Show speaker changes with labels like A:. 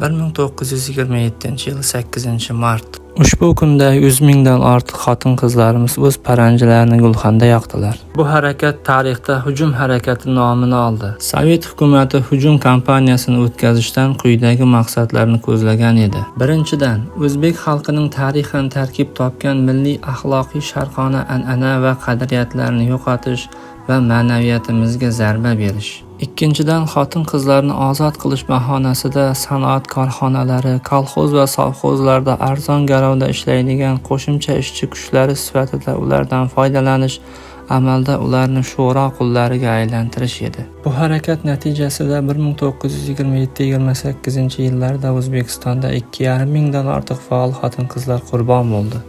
A: 1927-yil 8-mart. Ushbu kunda 100 mingdan ortiq xotin-qizlarimiz o'z paranjilarini gulxanda yoqdilar. Bu harakat tarixda hujum harakati nomini oldi. Sovet hukumati hujum kampaniyasini o'tkazishdan quyidagi maqsadlarni ko'zlagan edi. Birinchidan, o'zbek xalqining tarixan tarkib topgan milliy axloqiy sharqona an'ana va qadriyatlarini yo'qotish va ma'naviyatimizga zarba berish. Ikkinchidan, xotin-qizlarni ozod qilish bahonasida sanoat korxonalari, kolxoz va sovxozlarda arzon garovda ishlaydigan qo'shimcha ishchi kuchlari sifatida ulardan foydalanish, amalda ularni sho'ro qullariga aylantirish edi. Bu harakat natijasida 1927-28 yillarda O'zbekistonda 2,5 mingdan ortiq faol xotin-qizlar qurbon bo'ldi.